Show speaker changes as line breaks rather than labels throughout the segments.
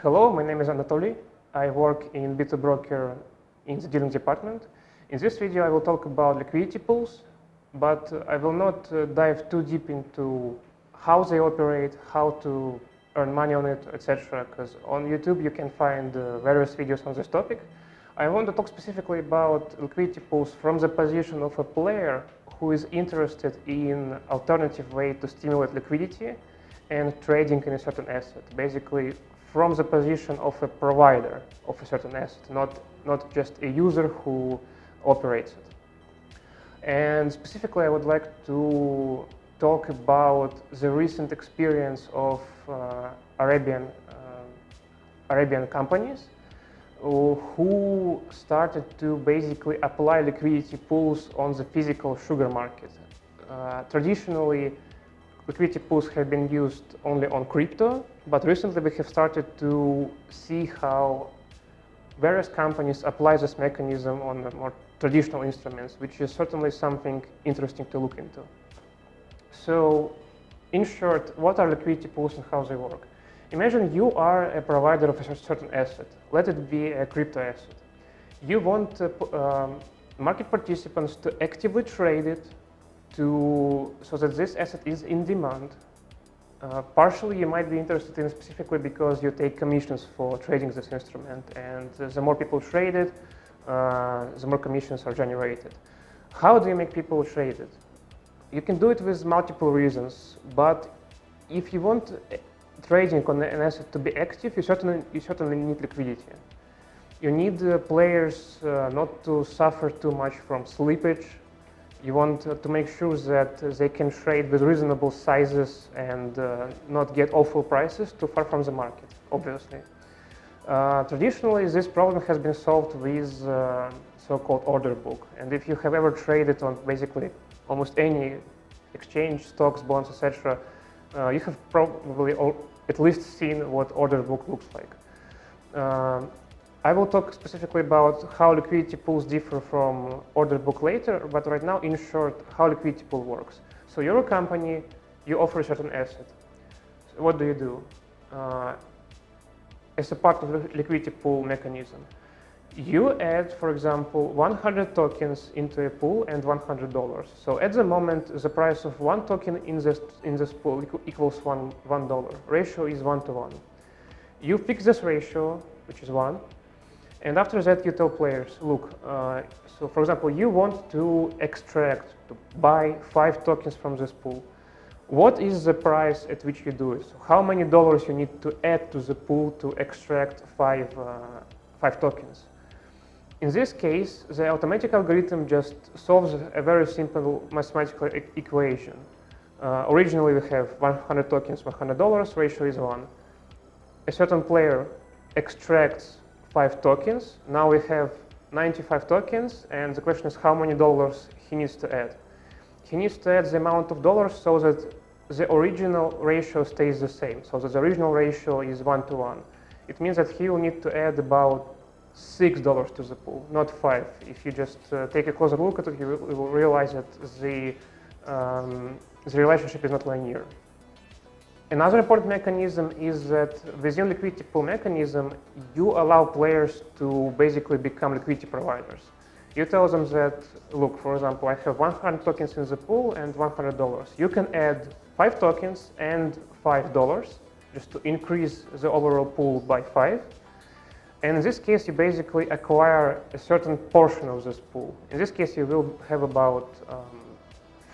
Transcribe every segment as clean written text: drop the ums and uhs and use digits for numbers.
Hello, my name is Anatoly. I work in B2 Broker in the dealing department. In this video, I will talk about liquidity pools, but I will not dive too deep into how they operate, how to earn money on it, etc. Because on YouTube, you can find various videos on this topic. I want to talk specifically about liquidity pools from the position of a player who is interested in alternative way to stimulate liquidity and trading in a certain asset. Basically, from the position of a provider of a certain asset, not just a user who operates it. And specifically, I would like to talk about the recent experience of Arabian companies who started to basically apply liquidity pools on the physical sugar market. Traditionally, liquidity pools have been used only on crypto, but recently we have started to see how various companies apply this mechanism on more traditional instruments, which is certainly something interesting to look into. So, in short, what are liquidity pools and how they work? Imagine you are a provider of a certain asset. Let it be a crypto asset. You want market participants to actively trade it so that this asset is in demand. Partially, you might be interested in specifically because you take commissions for trading this instrument, and the more people trade it, the more commissions are generated. How do you make people trade it? You can do it with multiple reasons, but if you want trading on an asset to be active, you certainly need liquidity. You need players not to suffer too much from slippage. You want to make sure that they can trade with reasonable sizes and not get awful prices too far from the market, obviously. Traditionally, this problem has been solved with so-called order book. And if you have ever traded on basically almost any exchange, stocks, bonds, etc., you have probably at least seen what order book looks like. I will talk specifically about how liquidity pools differ from order book later, but right now, in short, how liquidity pool works. So you're a company, you offer a certain asset. So what do? As a part of the liquidity pool mechanism, you add, for example, 100 tokens into a pool and $100. So at the moment, the price of one token in this pool equals $1. Ratio is 1 to 1. You fix this ratio, which is 1. And after that, you tell players, look, so for example, you want to buy 5 tokens from this pool. What is the price at which you do it? So how many dollars you need to add to the pool to extract 5 tokens? In this case, the automatic algorithm just solves a very simple mathematical equation. Originally, we have 100 tokens, $100, ratio is 1. A certain player extracts 5 tokens. Now we have 95 tokens, and the question is how many dollars he needs to add. He needs to add the amount of dollars so that the original ratio stays the same, so that the original ratio is 1 to 1. It means that he will need to add about $6 to the pool, not 5. If you just take a closer look at it, you will realize that the relationship is not linear. Another important mechanism is that within liquidity pool mechanism, you allow players to basically become liquidity providers. You tell them that, look, for example, I have 100 tokens in the pool and $100. You can add 5 tokens and $5 just to increase the overall pool by 5. And in this case, you basically acquire a certain portion of this pool. In this case, you will have about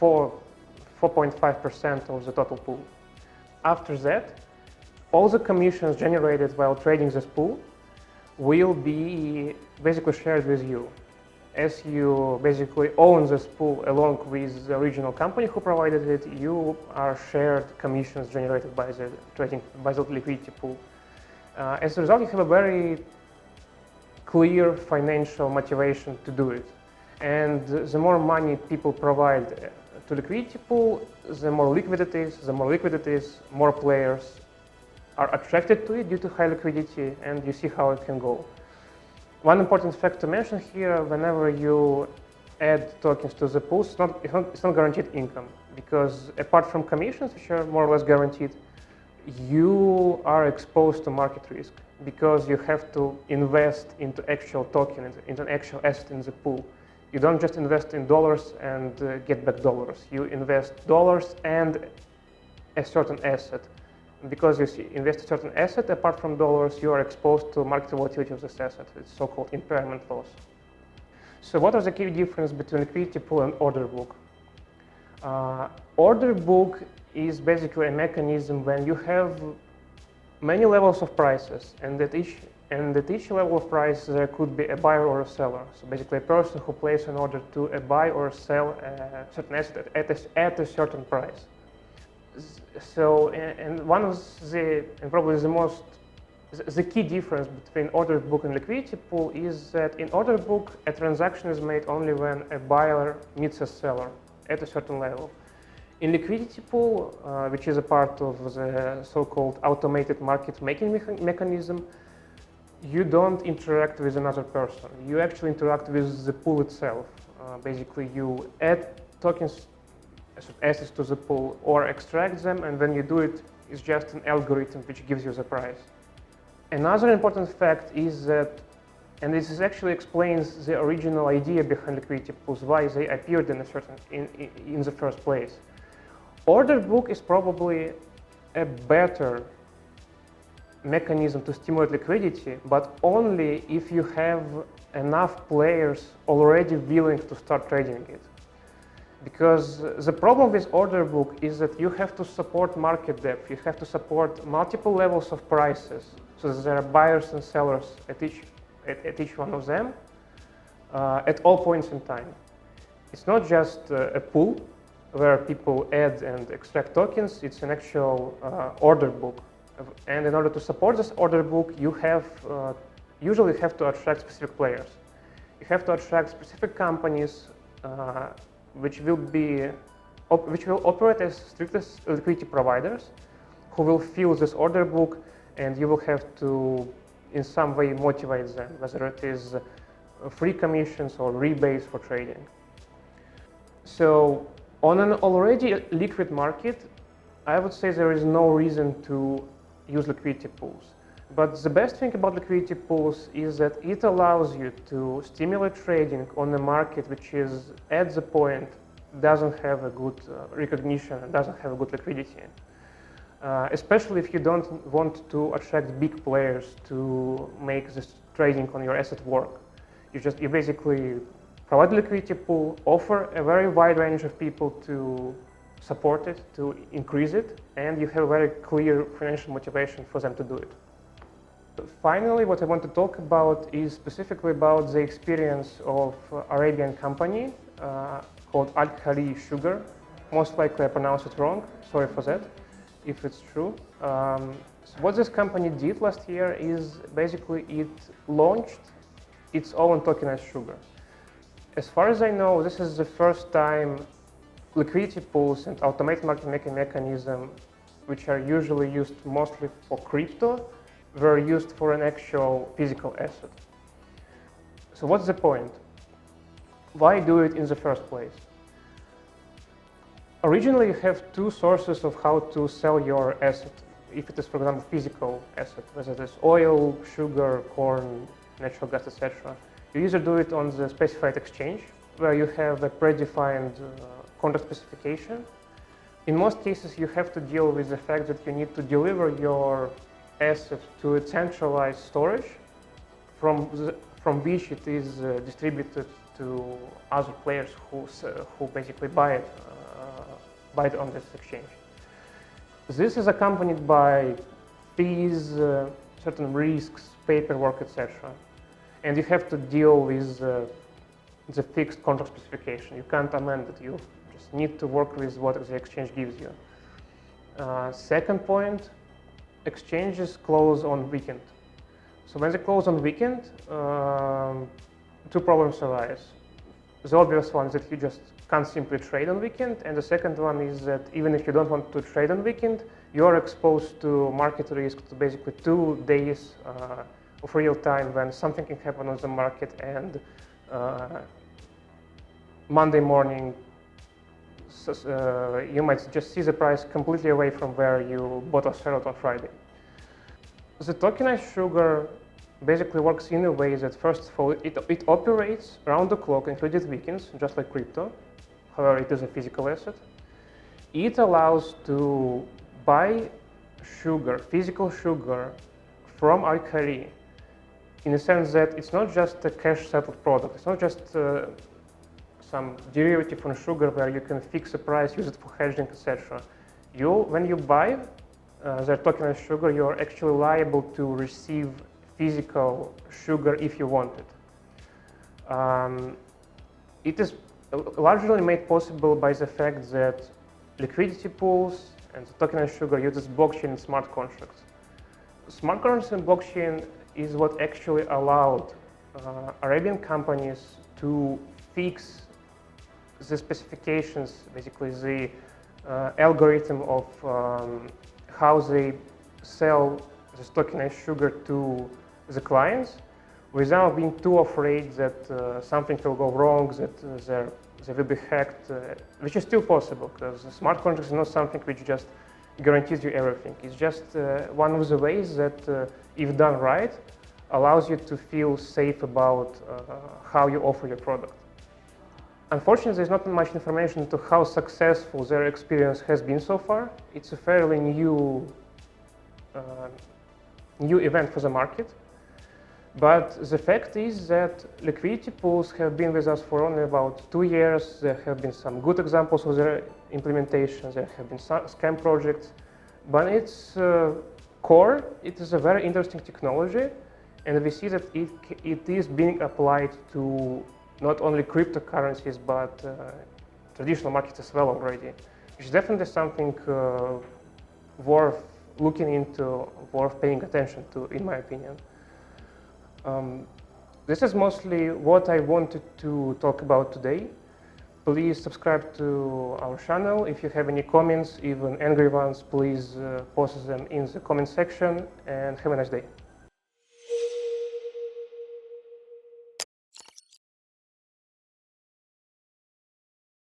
4.5% of the total pool. After that, all the commissions generated while trading this pool will be basically shared with you. As you basically own this pool along with the original company who provided it, you are shared commissions generated by the liquidity pool. As a result, you have a very clear financial motivation to do it. And the more money people provide to liquidity pool, the more liquid it is. The more liquid it is, more players are attracted to it due to high liquidity, and you see how it can go. One important fact to mention here, whenever you add tokens to the pool, it's not guaranteed income, because apart from commissions, which are more or less guaranteed, you are exposed to market risk. because you have to invest into actual token, into an actual asset in the pool. You don't just invest in dollars and get back dollars. You invest dollars and a certain asset. Because you invest a certain asset, apart from dollars, you are exposed to market volatility of this asset. It's so-called impairment loss. So what is the key difference between liquidity pool and order book? Order book is basically a mechanism when you have many levels of prices, and at each level of price there could be a buyer or a seller. So basically a person who places an order to buy or sell a certain asset at a certain price. So, and one of the, and probably the key difference between order book and liquidity pool is that in order book, a transaction is made only when a buyer meets a seller at a certain level. In liquidity pool, which is a part of the so-called automated market making mechanism, you don't interact with another person. You actually interact with the pool itself. Basically, you add tokens, assets to the pool or extract them, and when you do it, it's just an algorithm which gives you the price. Another important fact is that, and this actually explains the original idea behind liquidity pools, why they appeared in the first place. Order book is probably a better mechanism to stimulate liquidity, but only if you have enough players already willing to start trading it. Because the problem with order book is that you have to support market depth, you have to support multiple levels of prices, so that there are buyers and sellers at each one of them at all points in time. It's not just a pool where people add and extract tokens, it's an actual order book. And in order to support this order book, you usually have to attract specific players. You have to attract specific companies which will operate as strictest liquidity providers, who will fill this order book, and you will have to in some way motivate them, whether it is free commissions or rebates for trading. So on an already liquid market, I would say there is no reason to use liquidity pools. But the best thing about liquidity pools is that it allows you to stimulate trading on a market which is at the point doesn't have a good recognition and doesn't have a good liquidity. Especially if you don't want to attract big players to make this trading on your asset work. You basically provide a liquidity pool, offer a very wide range of people to support it, to increase it, and you have a very clear financial motivation for them to do it. Finally, what I want to talk about is specifically about the experience of Arabian company called AlKhari Sugar. Most likely I pronounced it wrong, sorry for that, if it's true. So what this company did last year is basically it launched its own tokenized sugar. As far as I know, this is the first time liquidity pools and automated market making mechanism, which are usually used mostly for crypto, were used for an actual physical asset. So what's the point? Why do it in the first place? Originally, you have two sources of how to sell your asset. If it is, for example, physical asset, whether it is oil, sugar, corn, natural gas, etc. You either do it on the specified exchange, where you have a predefined contract specification. In most cases, you have to deal with the fact that you need to deliver your asset to a centralized storage from which it is distributed to other players who basically buy it on this exchange. This is accompanied by fees, certain risks, paperwork, etc. And you have to deal with the fixed contract specification. You can't amend it. You just need to work with what the exchange gives you. Second point, exchanges close on weekend. So when they close on weekend, two problems arise. The obvious one is that you just can't simply trade on weekend, and the second one is that even if you don't want to trade on weekend, you are exposed to market risk to basically 2 days of real time when something can happen on the market, and Monday morning you might just see the price completely away from where you bought or sold on Friday. The tokenized sugar basically works in a way that, first of all, it operates around the clock, including weekends, just like crypto. However, it is a physical asset. It allows to buy sugar, physical sugar, from AlKhari, in the sense that it's not just a cash-settled product. It's not just some derivative on sugar where you can fix a price, use it for hedging, etc. When you buy their tokenized sugar, you are actually liable to receive physical sugar if you want it. It is largely made possible by the fact that liquidity pools and the tokenized sugar uses blockchain and smart contracts. Smart contracts and blockchain is what actually allowed Arabian companies to fix the specifications, basically the algorithm of how they sell this tokenized sugar to the clients, without being too afraid that something will go wrong, that they will be hacked, which is still possible, because smart contracts is not something which just guarantees you everything. It's just one of the ways that, if done right, allows you to feel safe about how you offer your product. Unfortunately, there's not much information into how successful their experience has been so far. It's a fairly new event for the market. But the fact is that liquidity pools have been with us for only about 2 years. There have been some good examples of their implementation. There have been some scam projects. But its core, it is a very interesting technology. And we see that it is being applied to not only cryptocurrencies, but traditional markets as well already, which is definitely something worth looking into, worth paying attention to, in my opinion. This is mostly what I wanted to talk about today. Please subscribe to our channel. If you have any comments, even angry ones, please post them in the comment section, and have a nice day.